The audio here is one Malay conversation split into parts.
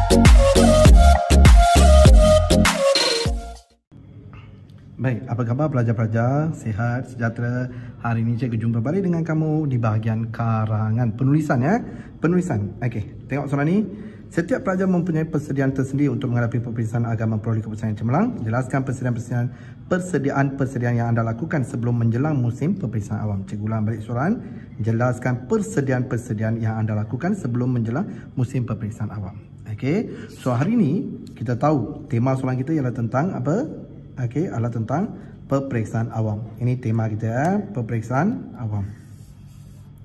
Baik, apa khabar pelajar-pelajar? Sihat, sejahtera. Hari ini cikgu jumpa balik dengan kamu di bahagian karangan. Penulisan ya. Penulisan. Okey, tengok soalan ni. Setiap pelajar mempunyai persediaan tersendiri untuk menghadapi peperiksaan agar memperoleh keputusan yang cemerlang. Jelaskan persediaan yang anda lakukan sebelum menjelang musim peperiksaan awam. Cikgu ulang balik soalan. Jelaskan persediaan yang anda lakukan sebelum menjelang musim peperiksaan awam. Okey, so hari ini kita tahu tema soalan kita ialah tentang apa? Okey, adalah tentang peperiksaan awam. Ini tema kita ya, peperiksaan awam.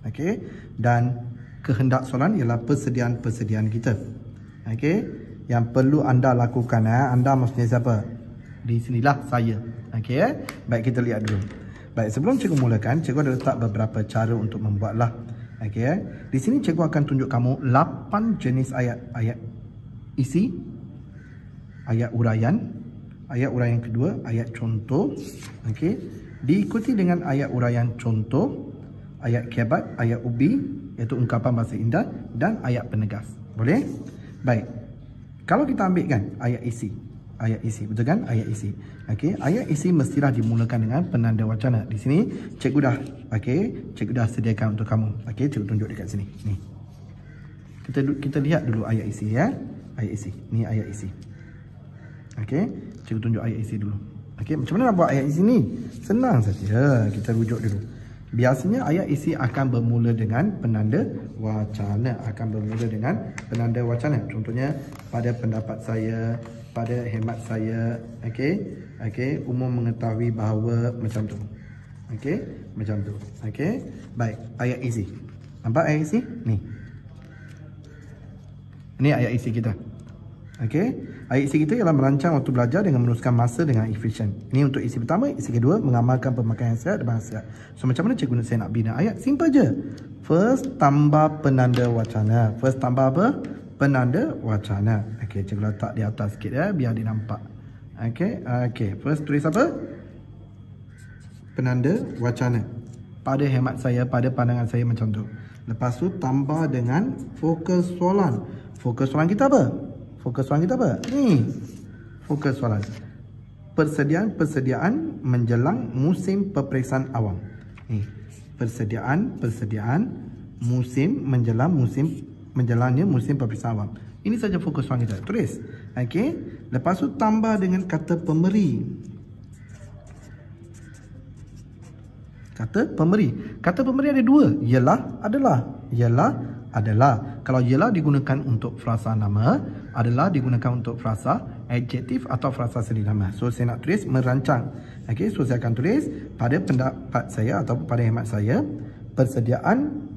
Okey, dan kehendak soalan ialah persediaan kita. Okey, yang perlu anda lakukan anda maksudnya siapa? Di sinilah saya. Okey baik, kita lihat dulu. Baik, sebelum cikgu mulakan, cikgu ada letak beberapa cara untuk membuatlah. Okey di sini cikgu akan tunjuk kamu 8 jenis ayat isi, ayat uraian. Ayat uraian kedua, ayat contoh. Okey, diikuti dengan ayat uraian contoh, ayat kebat, ayat ubi iaitu ungkapan bahasa indah, dan ayat penegas. Boleh? Baik. Kalau kita ambil kan ayat isi, betul kan? Ayat isi. Okey, ayat isi mestilah dimulakan dengan penanda wacana. Di sini cikgu dah cikgu dah sediakan untuk kamu. Okey, cikgu tunjuk dekat sini. Ni. Kita lihat dulu ayat isi ya. Ayat isi. Ni ayat isi. Okey, cikgu tunjuk ayat isi dulu. Okey, macam mana nak buat ayat isi ni? Senang saja. Kita rujuk dulu. Biasanya ayat isi akan bermula dengan penanda wacana. Contohnya, pada pendapat saya, pada hemat saya. Okey, umum mengetahui bahawa macam tu. Okey, macam tu. Okey, baik. Ayat isi. Nampak ayat isi? Ni. Ini ayat isi kita. Okey, ayat isi kita ialah merancang waktu belajar dengan meneruskan masa dengan efisien. Ini untuk isi pertama. Isi kedua, mengamalkan pemakaian sihat dan bahasa sihat. So, macam mana cikgu saya nak bina ayat? Simple je. First, tambah penanda wacana. First, tambah apa? Penanda wacana. Okey, cikgu letak di atas sikit ya, biar dia nampak. Okey. First, tulis apa? Penanda wacana. Pada hemat saya, pada pandangan saya macam tu. Lepas tu, tambah dengan fokus soalan. Fokus soalan kita apa? Ni. Fokus soalan. Persediaan menjelang musim peperiksaan awam. Ni. Persediaan musim menjelangnya musim peperiksaan awam. Ini saja fokus soalan kita. Tulis. Okey. Lepas tu tambah dengan kata pemberi. Kata pemberi ada dua. Adalah. Kalau ialah digunakan untuk frasa nama, adalah digunakan untuk frasa adjektif atau frasa seri nama. So, saya nak tulis merancang. Okey, so saya akan tulis pada pendapat saya atau pada hemat saya, persediaan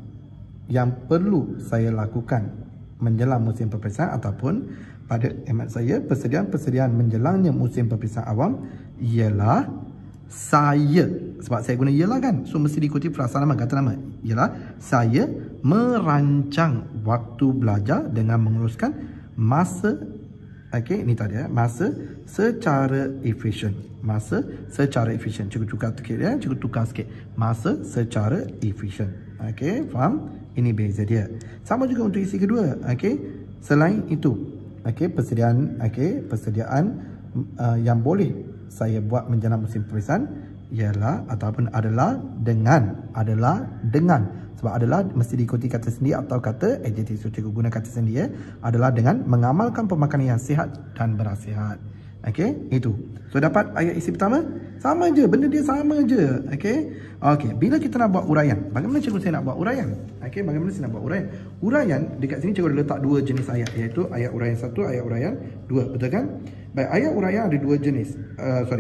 yang perlu saya lakukan menjelang musim peperiksaan, ataupun pada hemat saya, persediaan menjelangnya musim peperiksaan awam ialah saya. Sebab saya guna ialah kan, so mesti diikuti frasa nama, kata nama. Ialah saya merancang waktu belajar dengan menguruskan masa. Okey, ini tadi ya, masa secara efisien. Cikgu tukar sikit ya, masa secara efisien. Okey, faham? Ini beza dia. Sama juga untuk isi kedua. Okey, selain itu, persediaan yang boleh saya buat menjelang musim peperiksaan ialah ataupun adalah dengan. Sebab adalah mesti diikuti kata sendiri atau kata adjektif. So, cikgu guna kata sendiri ya. Adalah dengan mengamalkan pemakanan yang sihat dan berasihat. Okey, itu. So, dapat ayat isi pertama? Sama je, benda dia sama je. Okey, bila kita nak buat uraian, bagaimana cikgu saya nak buat uraian? Bagaimana saya nak buat uraian? Uraian, dekat sini cikgu ada letak dua jenis ayat, iaitu ayat uraian 1, ayat uraian 2, betul kan? Baik, ayat uraian ada dua jenis.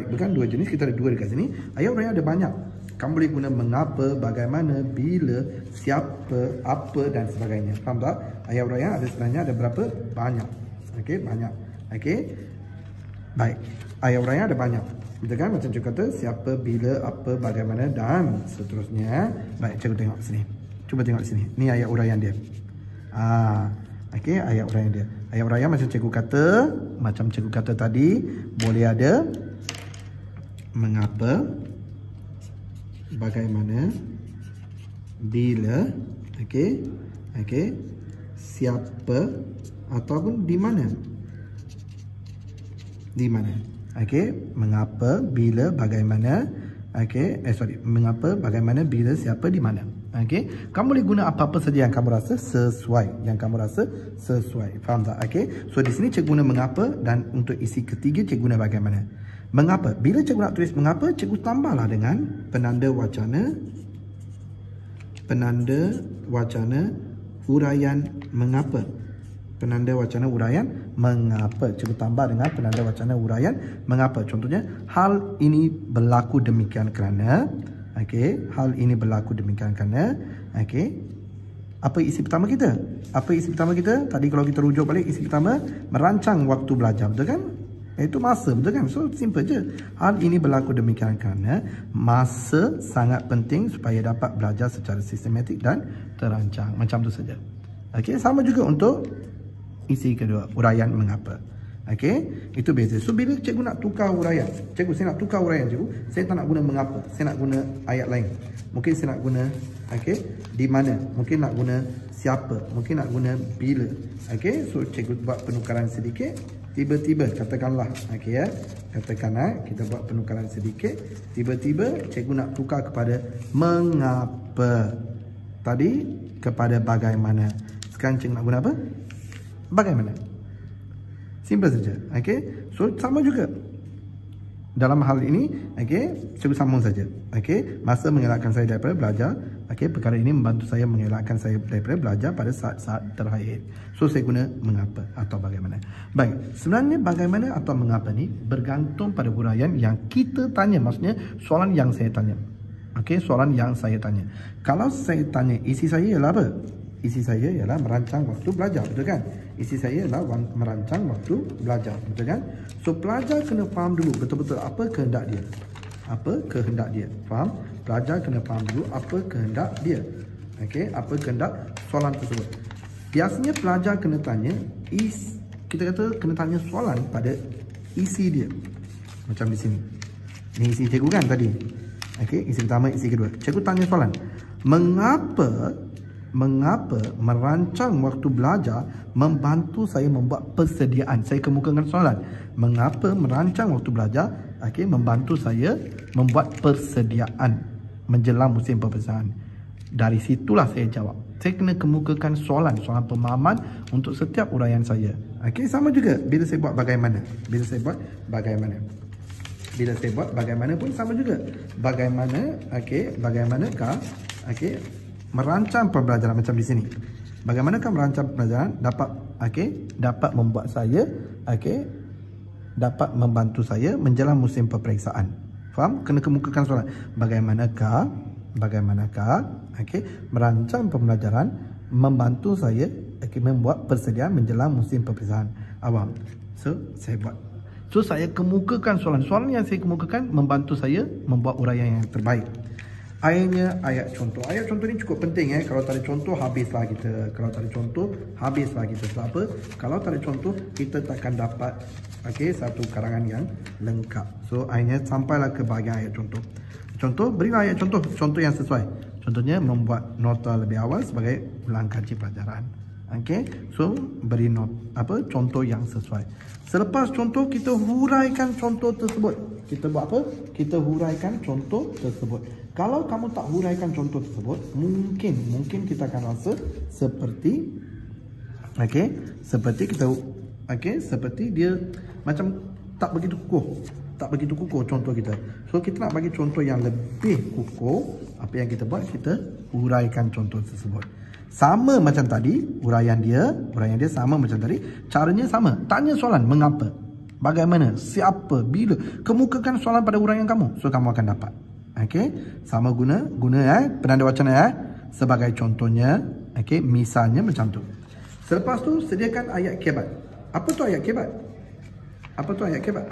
Bukan dua jenis, kita ada dua dekat sini. Ayat uraian ada banyak. Kamu boleh guna mengapa, bagaimana, bila, siapa, apa dan sebagainya. Faham tak? Ayat uraian ada sebenarnya ada berapa? Banyak. Banyak. Baik, ayat uraian ada banyak. Betul kan? Macam cikgu kata, siapa, bila, apa, bagaimana dan seterusnya. Baik, cikgu tengok sini. Cuba tengok sini. Ni ayat uraian dia. Ayat uraian dia. Ayat uraian macam cikgu kata tadi, boleh ada mengapa, bagaimana, bila, siapa, ataupun di mana. Di mana. Okey, mengapa, bila, bagaimana. Okey, mengapa, bagaimana, bila, siapa, di mana. Okey, kamu boleh guna apa-apa saja yang kamu rasa sesuai, faham tak? Okey, so di sini cikgu guna mengapa, dan untuk isi ketiga cikgu guna bagaimana. Mengapa, bila cikgu nak tulis mengapa, cikgu tambahlah dengan penanda wacana huraian mengapa. Penanda wacana huraian mengapa, cikgu tambah dengan penanda wacana huraian mengapa. Contohnya, hal ini berlaku demikian kerana. Okey, hal ini berlaku demikian kerana. Okey, apa isi pertama kita? Tadi kalau kita rujuk balik, isi pertama merancang waktu belajar, betul kan? Itu masa, betul kan? So simple je. Hal ini berlaku demikian kerana masa sangat penting supaya dapat belajar secara sistematik dan terancang. Macam tu saja. Okey, sama juga untuk isi kedua, huraian mengapa. Okey, itu beza. So bila cikgu nak tukar huraian, saya nak tukar huraian cikgu, saya tak nak guna mengapa, saya nak guna ayat lain. Mungkin saya nak guna di mana, mungkin nak guna siapa, mungkin nak guna bila. Okey, so cikgu buat penukaran sedikit. Tiba-tiba, katakanlah, katakanlah kita buat penukaran sedikit. Tiba-tiba cikgu nak tukar kepada mengapa. Tadi kepada bagaimana. Sekarang cikgu nak guna apa? Bagaimana. Simple saja. Okey, so sama juga dalam hal ini. Okey, cikgu sambung saja. Okey, masa mengelakkan saya daripada belajar. Okey, perkara ini membantu saya mengelakkan saya daripada belajar pada saat-saat terakhir. So saya guna mengapa atau bagaimana. Baik, sebenarnya bagaimana atau mengapa ni bergantung pada huraian yang kita tanya. Maksudnya soalan yang saya tanya. Okey, soalan yang saya tanya. Kalau saya tanya isi saya ialah apa? Isi saya ialah merancang waktu belajar, betul kan? Isi saya ialah merancang waktu belajar, betul kan? So pelajar kena faham dulu betul-betul apa kehendak dia. Apa kehendak dia? Faham? Pelajar kena faham dulu apa kehendak dia. Okey, apa kehendak soalan tersebut. Biasanya pelajar kena tanya kita kata kena tanya soalan pada isi dia. Macam di sini. Ni isi cikgu kan tadi. Okey, isi pertama, isi kedua. Cikgu tanya soalan. Mengapa merancang waktu belajar membantu saya membuat persediaan? Saya kemukakan soalan. Mengapa merancang waktu belajar membantu saya membuat persediaan menjelang musim peperiksaan? Dari situlah saya jawab. Saya kena kemukakan soalan pemahaman untuk setiap uraian saya. Okey, sama juga bila saya buat bagaimana. Bila saya buat bagaimana pun sama juga. Bagaimana, bagaimanakah merancang pembelajaran macam di sini. Bagaimanakah merancang pembelajaran dapat membuat saya dapat membantu saya menjelang musim peperiksaan. Faham? Kena kemukakan soalan. Bagaimanakah merancang pembelajaran membantu saya membuat persediaan menjelang musim peperiksaan awam. So saya buat. So saya kemukakan soalan yang saya kemukakan membantu saya membuat uraian yang terbaik. Akhirnya ayat contoh. Ayat contoh ni cukup penting. Kalau tak ada contoh, habislah kita. Sebab apa? Kalau tak ada contoh, kita takkan dapat satu karangan yang lengkap. So akhirnya sampailah ke bahagian ayat contoh. Berilah ayat contoh yang sesuai. Contohnya membuat nota lebih awal sebagai ulang kaji pelajaran. So beri contoh yang sesuai. Selepas contoh, kita huraikan contoh tersebut. Kita buat apa? Kita huraikan contoh tersebut. Kalau kamu tak huraikan contoh tersebut, mungkin kita akan rasa seperti seperti dia macam tak begitu kukuh contoh kita. So kita nak bagi contoh yang lebih kukuh. Apa yang kita buat? Kita huraikan contoh tersebut. Sama macam tadi, huraian dia sama macam tadi. Caranya sama. Tanya soalan, mengapa? Bagaimana? Siapa? Bila? Kemukakan soalan pada huraian kamu. So kamu akan dapat. Sama guna penanda wacana sebagai contohnya. Misalnya macam tu. Selepas tu sediakan ayat kebat. Apa tu ayat kebat?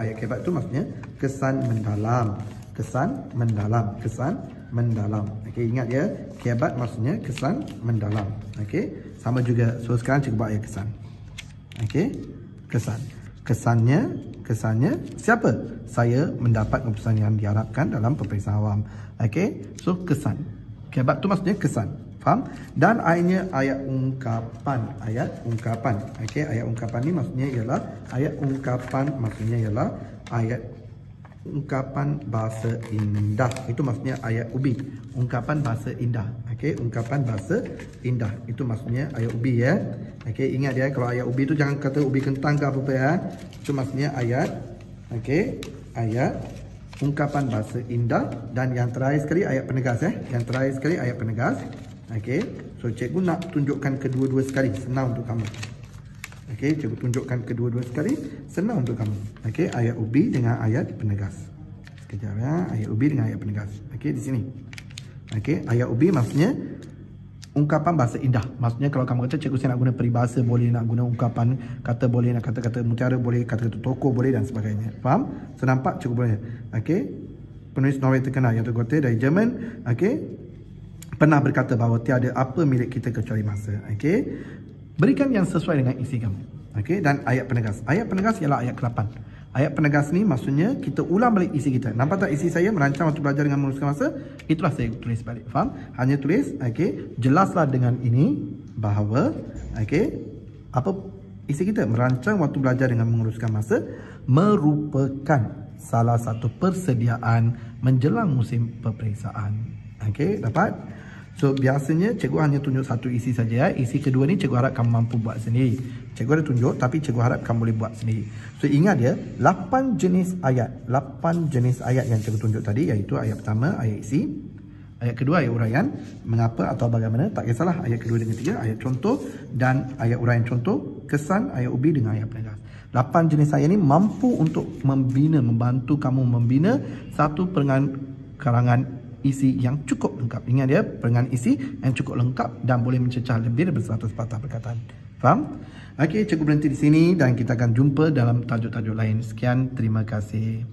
Ayat kebat tu maksudnya kesan mendalam. Ingat ya, kebat maksudnya kesan mendalam. Sama juga. So sekarang cikgu buat ayat kesan. Kesannya siapa? Saya mendapat keputusan yang diharapkan dalam peperiksaan awam. So kesan. Kebat tu maksudnya kesan. Faham? Dan ayatnya ayat ungkapan. Ayat ungkapan. Okey, ayat ungkapan ni maksudnya ialah ayat ungkapan, maksudnya ialah ayat ungkapan bahasa indah. Itu maksudnya ayat ubi. Ungkapan bahasa indah. Okey, ungkapan bahasa indah. Itu maksudnya ayat ubi ya. Okey, ingat ya, kalau ayat ubi tu jangan kata ubi kentang ke apa-apa ya. Itu maksudnya ayat, okey, ayat ungkapan bahasa indah. Dan yang terakhir sekali ayat penegas Yang terakhir sekali ayat penegas. Okey, so cikgu nak tunjukkan kedua-dua sekali, senang untuk kamu. Okey, cikgu tunjukkan kedua-dua sekali, senang untuk kamu. Okey, ayat ubi dengan ayat penegas. Sekejap ya, ayat ubi dengan ayat penegas. Okey, di sini. Okey, ayat ubi maksudnya ungkapan bahasa indah. Maksudnya kalau kamu kata cikgu saya nak guna peribahasa boleh, nak guna ungkapan kata boleh, nak kata-kata mutiara boleh, kata-kata tokoh boleh dan sebagainya. Faham? So nampak cikgu boleh. Okey. Penulis novel terkenal Goethe Goethe dari Jerman, okey, pernah berkata bahawa tiada apa milik kita kecuali masa. Okey. Berikan yang sesuai dengan isi kamu. Okey, dan ayat penegas. Ayat penegas ialah ayat ke-8. Ayat penegas ni maksudnya kita ulang balik isi kita. Nampak tak isi saya merancang waktu belajar dengan meneruskan masa? Itulah saya tulis balik. Faham? Hanya tulis, okey, jelaslah dengan ini bahawa, okey, apa isi kita? Merancang waktu belajar dengan menguruskan masa merupakan salah satu persediaan menjelang musim peperiksaan. Okey, dapat? So biasanya cikgu hanya tunjuk satu isi saja ya. Isi kedua ni cikgu harap kamu mampu buat sendiri. Cikgu ada tunjuk tapi cikgu harap kamu boleh buat sendiri. So ingat ya, 8 jenis ayat. 8 jenis ayat yang cikgu tunjuk tadi, iaitu ayat pertama ayat isi, ayat kedua ayat uraian, mengapa atau bagaimana, tak kisahlah, ayat kedua dan ketiga ayat contoh, dan ayat uraian contoh, kesan, ayat ubi dengan ayat penegas. 8 jenis ayat ini mampu untuk membantu kamu membina satu karangan isi yang cukup lengkap. Ingat ya, perangan isi yang cukup lengkap dan boleh mencecah lebih daripada 100 patah perkataan. Faham? Okey, cikgu berhenti di sini dan kita akan jumpa dalam tajuk-tajuk lain. Sekian, terima kasih.